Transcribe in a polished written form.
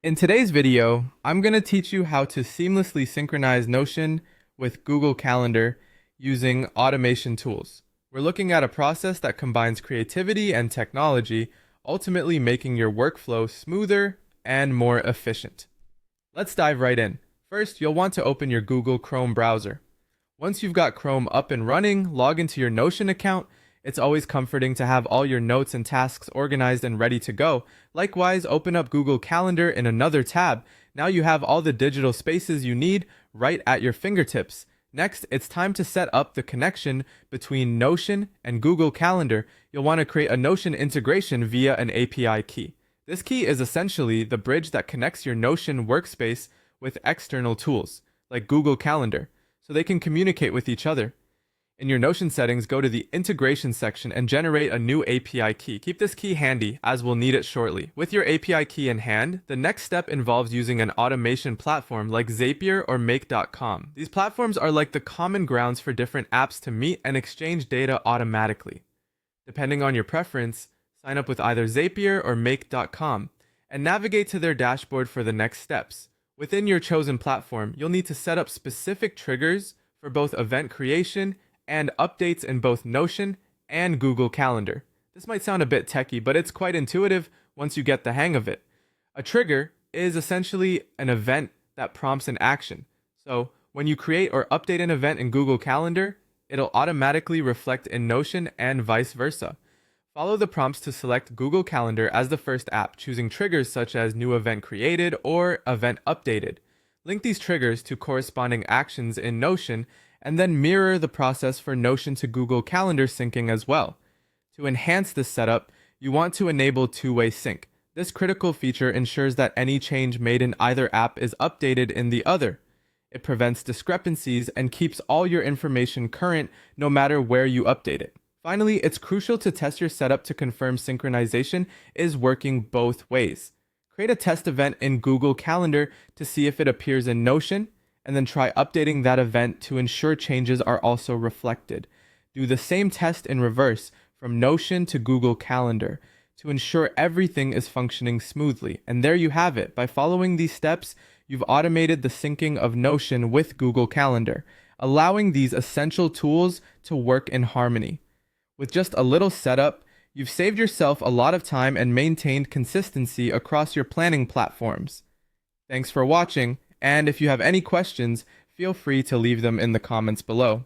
In today's video, I'm going to teach you how to seamlessly synchronize Notion with Google Calendar using automation tools. We're looking at a process that combines creativity and technology, ultimately making your workflow smoother and more efficient. Let's dive right in. First, you'll want to open your Google Chrome browser. Once you've got Chrome up and running, log into your Notion account. It's always comforting to have all your notes and tasks organized and ready to go. Likewise, open up Google Calendar in another tab. Now you have all the digital spaces you need right at your fingertips. Next, it's time to set up the connection between Notion and Google Calendar. You'll want to create a Notion integration via an API key. This key is essentially the bridge that connects your Notion workspace with external tools, like Google Calendar, so they can communicate with each other. In your Notion settings, go to the integration section and generate a new API key. Keep this key handy, as we'll need it shortly. With your API key in hand, the next step involves using an automation platform like Zapier or Make.com. These platforms are like the common grounds for different apps to meet and exchange data automatically. Depending on your preference, sign up with either Zapier or Make.com and navigate to their dashboard for the next steps. Within your chosen platform, you'll need to set up specific triggers for both event creation and updates in both Notion and Google Calendar. This might sound a bit techy, but it's quite intuitive once you get the hang of it. A trigger is essentially an event that prompts an action. So when you create or update an event in Google Calendar, it'll automatically reflect in Notion and vice versa. Follow the prompts to select Google Calendar as the first app, choosing triggers such as new event created or event updated. Link these triggers to corresponding actions in Notion and then mirror the process for Notion to Google Calendar syncing as well. To enhance this setup, you want to enable two-way sync. This critical feature ensures that any change made in either app is updated in the other. It prevents discrepancies and keeps all your information current no matter where you update it. Finally, it's crucial to test your setup to confirm synchronization is working both ways. Create a test event in Google Calendar to see if it appears in Notion, and then try updating that event to ensure changes are also reflected. Do the same test in reverse from Notion to Google Calendar to ensure everything is functioning smoothly. And there you have it. By following these steps, you've automated the syncing of Notion with Google Calendar, allowing these essential tools to work in harmony. With just a little setup, you've saved yourself a lot of time and maintained consistency across your planning platforms. Thanks for watching. And if you have any questions, feel free to leave them in the comments below.